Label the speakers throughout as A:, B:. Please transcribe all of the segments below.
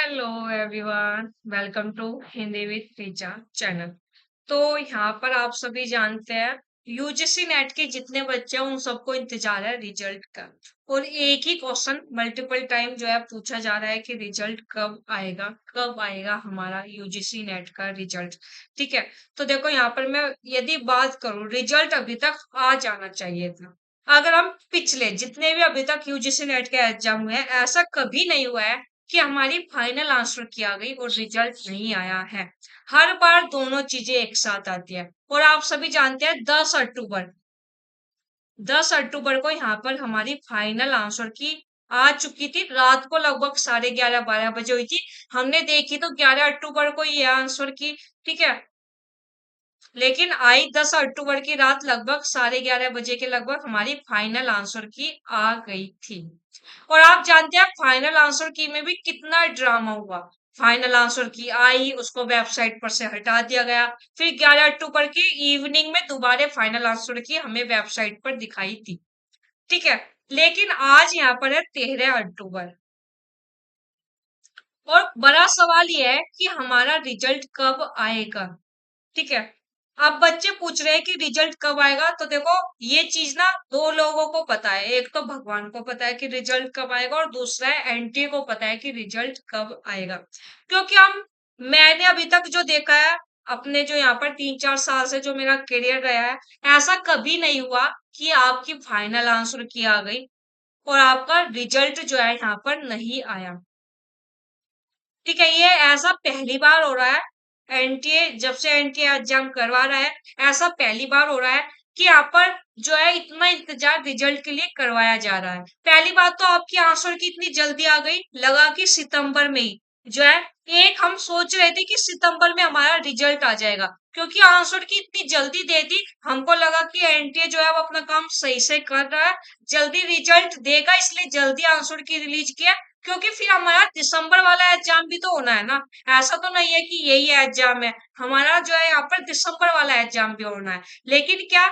A: Hello everyone, welcome to Hindi with Richa channel. तो यहाँ पर आप सभी जानते हैं यूजीसी नेट के जितने बच्चे हैं उन सबको इंतजार है रिजल्ट का। और एक ही क्वेश्चन मल्टीपल टाइम जो है पूछा जा रहा है कि रिजल्ट कब आएगा हमारा यूजीसी नेट का रिजल्ट। ठीक है। तो देखो यहाँ पर मैं यदि बात करूं, रिजल्ट अभी तक आ जाना चाहिए था। अगर हम पिछले जितने भी अभी तक यूजीसी नेट के एग्जाम हुए हैं, ऐसा कभी नहीं हुआ है कि हमारी फाइनल आंसर की आ गई और रिजल्ट नहीं आया है। हर बार दोनों चीजें एक साथ आती है। और आप सभी जानते हैं 10 अक्टूबर को यहाँ पर हमारी फाइनल आंसर की आ चुकी थी। रात को लगभग 11:30 12 बजे हुई थी। हमने देखी तो 11 अक्टूबर को ये आंसर की। ठीक है। लेकिन आई 10 अक्टूबर की रात लगभग 11:30 बजे के लगभग हमारी फाइनल आंसर की आ गई थी। और आप जानते हैं फाइनल आंसर की में भी कितना ड्रामा हुआ। फाइनल आंसर की आई, उसको वेबसाइट पर से हटा दिया गया। फिर 11 अक्टूबर की इवनिंग में दोबारा फाइनल आंसर की हमें वेबसाइट पर दिखाई थी। ठीक है। लेकिन आज यहाँ पर है 13 अक्टूबर। और बड़ा सवाल यह है कि हमारा रिजल्ट कब आएगा। ठीक है। अब बच्चे पूछ रहे हैं कि रिजल्ट कब आएगा। तो देखो, ये चीज ना दो लोगों को पता है। एक तो भगवान को पता है कि रिजल्ट कब आएगा, और दूसरा है एनटीए को पता है कि रिजल्ट कब आएगा। क्योंकि मैंने अभी तक जो देखा है, अपने जो यहाँ पर 3 4 साल से जो मेरा करियर रहा है, ऐसा कभी नहीं हुआ कि आपकी फाइनल आंसर की आ गई और आपका रिजल्ट जो है यहाँ पर नहीं आया। ठीक है। ये ऐसा पहली बार हो रहा है। एनटीए जब से एनटीए एग्जाम करवा रहा है, ऐसा पहली बार हो रहा है कि यहाँ पर जो है इतना इंतजार रिजल्ट के लिए करवाया जा रहा है। पहली बात तो आपकी आंसर की इतनी जल्दी आ गई, लगा कि सितंबर में ही जो है, एक हम सोच रहे थे कि सितंबर में हमारा रिजल्ट आ जाएगा, क्योंकि आंसर की इतनी जल्दी दे दी। हमको लगा कि एनटीए जो है वो अपना काम सही से कर रहा है, जल्दी रिजल्ट देगा, इसलिए जल्दी आंसर की रिलीज किया। क्योंकि फिर हमारा दिसंबर वाला एग्जाम भी तो होना है ना। ऐसा तो नहीं है कि यही एग्जाम है हमारा, जो है यहाँ पर दिसंबर वाला एग्जाम भी होना है। लेकिन क्या,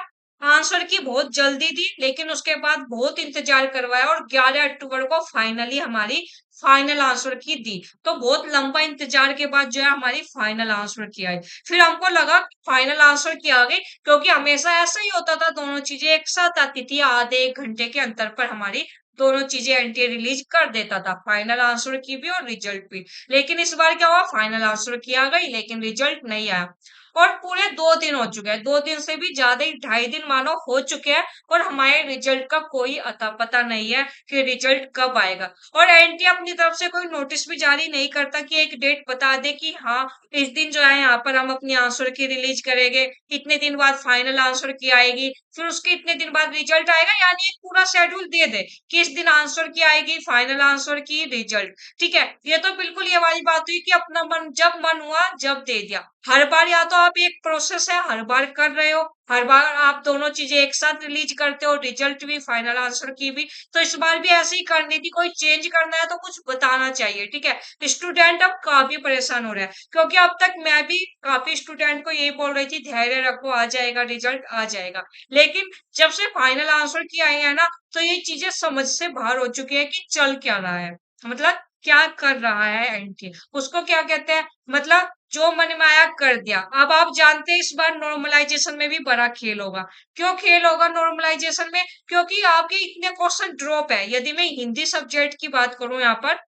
A: आंसर की बहुत जल्दी दी, लेकिन उसके बाद बहुत इंतजार करवाया और 11 अक्टूबर को फाइनली हमारी फाइनल आंसर की दी। तो बहुत लंबा इंतजार के बाद जो है हमारी फाइनल आंसर की आई। फिर हमको लगा फाइनल आंसर की आ गई, क्योंकि हमेशा ऐसा ही होता था, दोनों चीजें एक साथ आती थी। आधे एक घंटे के अंतर पर हमारी दोनों चीजें एनटीए रिलीज कर देता था, फाइनल आंसर की भी और रिजल्ट भी। लेकिन इस बार क्या हुआ, फाइनल आंसर की आ गई लेकिन रिजल्ट नहीं आया। और पूरे 2 दिन हो चुके हैं, 2 दिन से भी ज्यादा ही, 2.5 दिन मानो हो चुके हैं, और हमारे रिजल्ट का कोई अता पता नहीं है कि रिजल्ट कब आएगा। और एनटीए अपनी तरफ से कोई नोटिस भी जारी नहीं करता कि एक डेट बता दे कि हाँ, इस दिन जो है यहाँ पर हम अपनी आंसर की रिलीज करेंगे, इतने दिन बाद फाइनल आंसर की आएगी, फिर उसके इतने दिन बाद रिजल्ट आएगा। यानी एक पूरा शेड्यूल दे दे कि इस दिन आंसर की आएगी, फाइनल आंसर की, रिजल्ट। ठीक है। ये तो बिल्कुल ये वाली बात हुई कि अपना मन जब मन हुआ जब दे दिया। हर बार या तो आप एक प्रोसेस है हर बार कर रहे हो, हर बार आप दोनों चीजें एक साथ रिलीज करते हो, रिजल्ट भी फाइनल आंसर की भी। तो इस बार भी ऐसे ही करनी थी, कोई चेंज करना है तो कुछ बताना चाहिए। ठीक है। स्टूडेंट अब काफी परेशान हो रहा है, क्योंकि अब तक मैं भी काफी स्टूडेंट को यही बोल रही थी, धैर्य रखो, आ जाएगा रिजल्ट, आ जाएगा। लेकिन जब से फाइनल आंसर की आई है ना, तो ये चीजें समझ से बाहर हो चुकी है कि चल क्या रहा है, मतलब क्या कर रहा है एनटीए, उसको क्या कहते हैं, मतलब जो मन में आया कर दिया। अब आप जानते हैं इस बार नॉर्मलाइजेशन में भी बड़ा खेल होगा। क्यों खेल होगा नॉर्मलाइजेशन में? क्योंकि आपके इतने क्वेश्चन ड्रॉप है। यदि मैं हिंदी सब्जेक्ट की बात करूं, यहाँ पर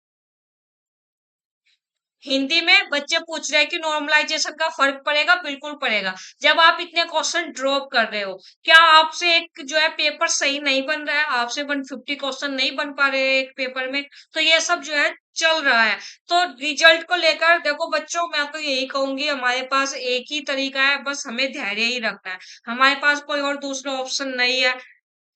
A: हिंदी में बच्चे पूछ रहे हैं कि नॉर्मलाइजेशन का फर्क पड़ेगा, बिल्कुल पड़ेगा। जब आप इतने क्वेश्चन ड्रॉप कर रहे हो, क्या आपसे एक जो है पेपर सही नहीं बन रहा है, आपसे 150 क्वेश्चन नहीं बन पा रहे हैं एक पेपर में, तो ये सब जो है चल रहा है। तो रिजल्ट को लेकर देखो बच्चों, मैं तो यही कहूंगी, हमारे पास एक ही तरीका है, बस हमें धैर्य ही रखना है। हमारे पास कोई और दूसरा ऑप्शन नहीं है।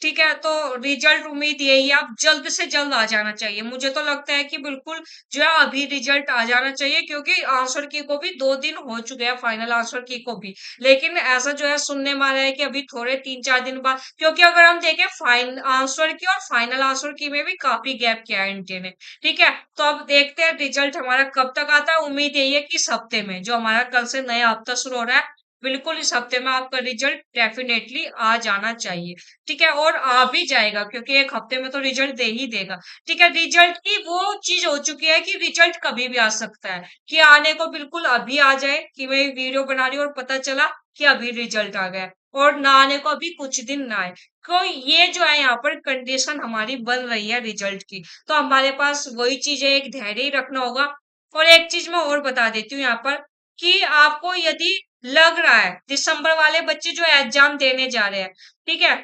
A: ठीक है। तो रिजल्ट उम्मीद यही है, अब जल्द से जल्द आ जाना चाहिए। मुझे तो लगता है कि बिल्कुल जो है अभी रिजल्ट आ जाना चाहिए, क्योंकि आंसर की को भी 2 दिन हो चुके हैं, फाइनल आंसर की को भी। लेकिन ऐसा जो है सुनने में आ रहा है कि अभी थोड़े 3 4 दिन बाद, क्योंकि अगर हम देखें फाइन आंसर की और फाइनल आंसर की में भी काफी गैप किया है एनटीए ने। ठीक है। तो अब देखते हैं रिजल्ट हमारा कब तक आता है। उम्मीद यही है कि इस हफ्ते में, जो हमारा कल से नया हफ्ता शुरू हो रहा है, बिल्कुल इस हफ्ते में आपका रिजल्ट डेफिनेटली आ जाना चाहिए। ठीक है, और आ भी जाएगा क्योंकि एक हफ्ते में तो रिजल्ट दे ही देगा। ठीक है, रिजल्ट की वो चीज हो चुकी है कि रिजल्ट कभी भी आ सकता है, कि आने को बिल्कुल अभी आ जाए कि मैं वीडियो बना रही हूँ और पता चला कि अभी रिजल्ट आ गया, और ना आने को अभी कुछ दिन ना आए। तो ये जो है यहाँ पर कंडीशन हमारी बन रही है रिजल्ट की, तो हमारे पास वही चीज है, एक धैर्य ही रखना होगा। और एक चीज मैं और बता देती हूँ यहाँ पर, कि आपको यदि लग रहा है, दिसंबर वाले बच्चे जो एग्जाम देने जा रहे हैं, ठीक है,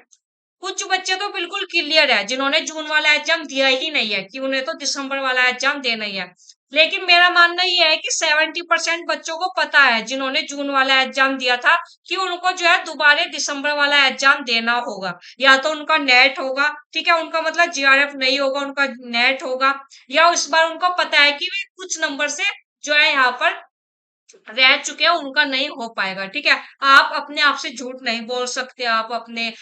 A: कुछ बच्चे तो बिल्कुल क्लियर है जिन्होंने जून वाला एग्जाम दिया ही नहीं है, कि उन्हें तो दिसंबर वाला एग्जाम देना ही है। लेकिन मेरा मानना ये है कि 70% बच्चों को पता है जिन्होंने जून वाला एग्जाम दिया था, कि उनको जो है दोबारा दिसंबर वाला एग्जाम देना होगा, या तो उनका नेट होगा, ठीक है, उनका मतलब जीआरएफ नहीं होगा, उनका नेट होगा, या इस बार उनको पता है कि वे कुछ नंबर से जो है यहाँ पर रह चुके हैं, उनका नहीं हो पाएगा। ठीक है, आप अपने आप से झूठ नहीं बोल सकते, आप अपने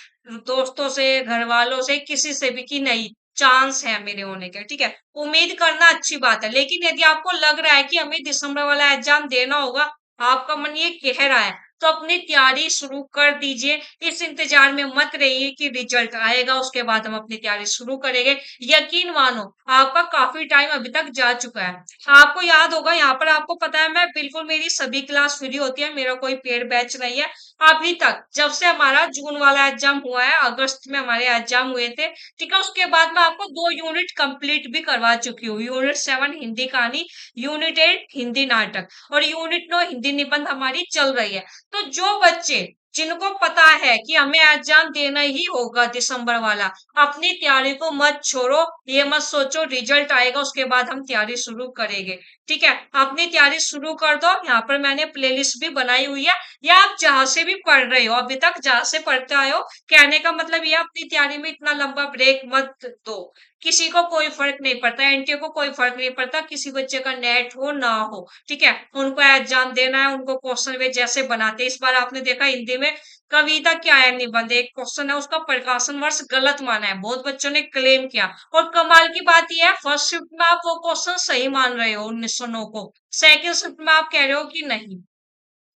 A: दोस्तों से, घर वालों से, किसी से भी, कि नहीं चांस है मेरे होने के। ठीक है, उम्मीद करना अच्छी बात है, लेकिन यदि आपको लग रहा है कि हमें दिसंबर वाला एग्जाम देना होगा, आपका मन ये कह रहा है, तो अपनी तैयारी शुरू कर दीजिए। इस इंतजार में मत रहिए कि रिजल्ट आएगा उसके बाद हम अपनी तैयारी शुरू करेंगे। यकीन मानो, आपका काफी टाइम अभी तक जा चुका है। आपको याद होगा, यहाँ पर आपको पता है, मैं बिल्कुल, मेरी सभी क्लास फ्री होती है, मेरा कोई पेड बैच नहीं है अभी तक। जब से हमारा जून वाला एग्जाम हुआ है, अगस्त में हमारे एग्जाम हुए थे, ठीक है, उसके बाद मैं आपको 2 यूनिट कंप्लीट भी करवा चुकी हूँ। यूनिट 7 हिंदी कहानी, यूनिट 8 हिंदी नाटक, और यूनिट 9 हिंदी निबंध हमारी चल रही है। तो जो बच्चे, जिनको पता है कि हमें एग्जाम देना ही होगा दिसंबर वाला, अपनी तैयारी को मत छोड़ो। ये मत सोचो रिजल्ट आएगा उसके बाद हम तैयारी शुरू करेंगे। ठीक है, अपनी तैयारी शुरू कर दो। यहाँ पर मैंने प्लेलिस्ट भी बनाई हुई है, या आप जहां से भी पढ़ रहे हो, अभी तक जहां से पढ़ते आए हो, कहने का मतलब ये, अपनी तैयारी में इतना लंबा ब्रेक मत दो। किसी को कोई फर्क नहीं पड़ता, एनटीए को कोई फर्क नहीं पड़ता, किसी बच्चे का नेट हो ना हो। ठीक है, उनको एग्जाम देना है, उनको क्वेश्चन वे जैसे बनाते हैं। इस बार आपने देखा हिंदी में कविता क्या है, निबंध एक क्वेश्चन है, उसका प्रकाशन वर्ष गलत माना है, बहुत बच्चों ने क्लेम किया। और कमाल की बात यह है, फर्स्ट शिफ्ट में आप वो क्वेश्चन सही मान रहे हो 1909 को, सेकंड शिफ्ट में आप कह रहे हो कि नहीं।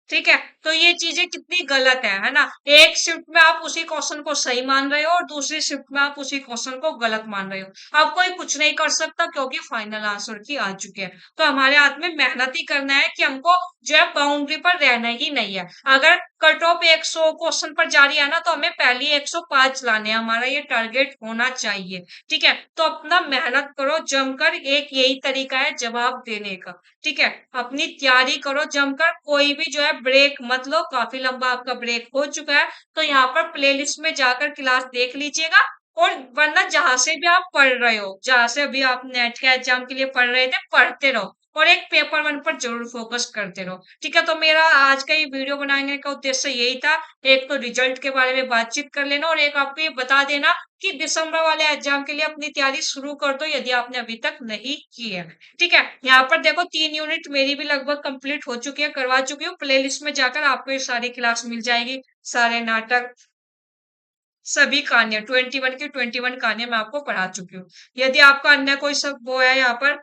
A: ठीक है, तो ये चीजें कितनी गलत है ना। एक शिफ्ट में आप उसी क्वेश्चन को सही मान रहे हो, और दूसरी शिफ्ट में आप उसी क्वेश्चन को गलत मान रहे हो। अब कोई कुछ नहीं कर सकता, क्योंकि फाइनल आंसर की आ चुके हैं। तो हमारे हाथ में मेहनत ही करना है, कि हमको जो है बाउंड्री पर रहना ही नहीं है। अगर कट ऑफ 100 क्वेश्चन पर जा रही है ना, तो हमें पहले 105 लाने हैं, हमारा ये टारगेट होना चाहिए। ठीक है, तो अपना मेहनत करो जमकर, एक यही तरीका है जवाब देने का। ठीक है, अपनी तैयारी करो जमकर, कोई भी जो है ब्रेक मत लो। काफी लंबा आपका ब्रेक हो चुका है, तो यहाँ पर प्लेलिस्ट में जाकर क्लास देख लीजिएगा। और वरना जहां से भी आप पढ़ रहे हो, जहां से अभी आप नेट के एग्जाम के लिए पढ़ रहे थे, पढ़ते रहो, और एक पेपर 1 पर जरूर फोकस करते रहो। ठीक है, तो मेरा आज का ये वीडियो बनाने का उद्देश्य यही था। एक तो रिजल्ट के बारे में बातचीत कर लेना, और एक आपको ये बता देना कि दिसंबर वाले एग्जाम के लिए अपनी तैयारी शुरू कर दो, यदि आपने अभी तक नहीं की है। ठीक है, यहाँ पर देखो 3 यूनिट मेरी भी लगभग कंप्लीट हो चुकी है, करवा चुकी हूँ। प्लेलिस्ट में जाकर आपको ये सारी क्लास मिल जाएगी, सारे नाटक, सभी कहानियां, 21 की 21 कहानियां मैं आपको पढ़ा चुकी हूँ। यदि आपका अन्य कोई सब वो है यहाँ पर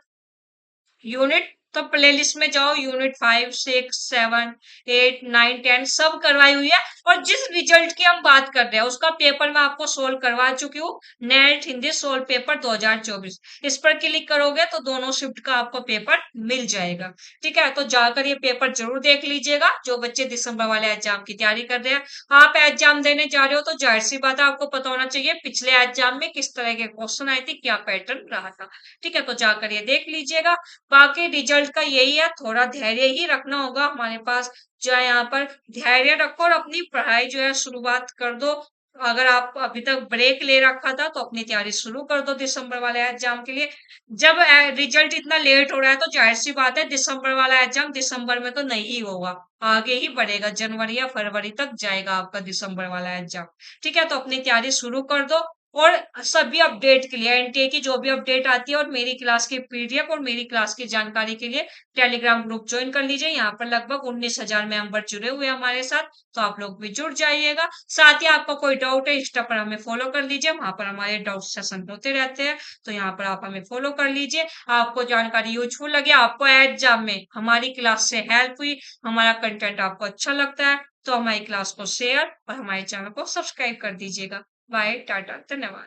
A: यूनिट, तो प्लेलिस्ट में जाओ, यूनिट 5, 6, 7, 8, 9, 10 सब करवाई हुई है। और जिस रिजल्ट की हम बात कर रहे हैं, उसका पेपर मैं आपको सोल्व करवा चुकी हूँ। नेट हिंदी सोल्व पेपर 2024, इस पर क्लिक करोगे तो दोनों शिफ्ट का आपको पेपर मिल जाएगा। ठीक है, तो जाकर ये पेपर जरूर देख लीजिएगा, जो बच्चे दिसंबर वाले एग्जाम की तैयारी कर रहे हैं। आप एग्जाम देने जा रहे हो, तो जाहिर सी बात है, आपको पता होना चाहिए पिछले एग्जाम में किस तरह के क्वेश्चन आए थे, क्या पैटर्न रहा था। ठीक है, तो जाकर ये देख लीजिएगा। बाकी रिजल्ट का यही है, थोड़ा धैर्य ही रखना होगा हमारे पास। जो है यहाँ पर धैर्य रखो, और अपनी पढ़ाई जो है शुरुआत कर दो। अगर आप अभी तक ब्रेक ले रखा था, तो अपनी तैयारी शुरू कर दो दिसंबर वाले एग्जाम के लिए। जब रिजल्ट इतना लेट हो रहा है, तो जाहिर सी बात है दिसंबर वाला एग्जाम दिसंबर में तो नहीं होगा, आगे ही बढ़ेगा, जनवरी या फरवरी तक जाएगा आपका दिसंबर वाला एग्जाम। ठीक है, तो अपनी तैयारी शुरू कर दो। और सभी अपडेट के लिए एनटीए की जो भी अपडेट आती है और मेरी क्लास की पीडीएफ और मेरी क्लास की जानकारी के लिए टेलीग्राम ग्रुप ज्वाइन कर लीजिए। यहाँ पर लगभग 19,000 मेंबर जुड़े हुए हैं हमारे साथ, तो आप लोग भी जुड़ जाइएगा। साथ ही आपका कोई डाउट है इंस्टा पर हमें फॉलो कर लीजिए, वहां पर हमारे डाउट सेशन होते रहते हैं, तो यहाँ पर आप हमें फॉलो कर लीजिए। आपको जानकारी यूजफुल लगे, आपको एग्जाम में हमारी क्लास से हेल्प हुई, हमारा कंटेंट आपको अच्छा लगता है, तो हमारी क्लास को शेयर और हमारे चैनल को सब्सक्राइब कर दीजिएगा। बाय, टाटा, धन्यवाद।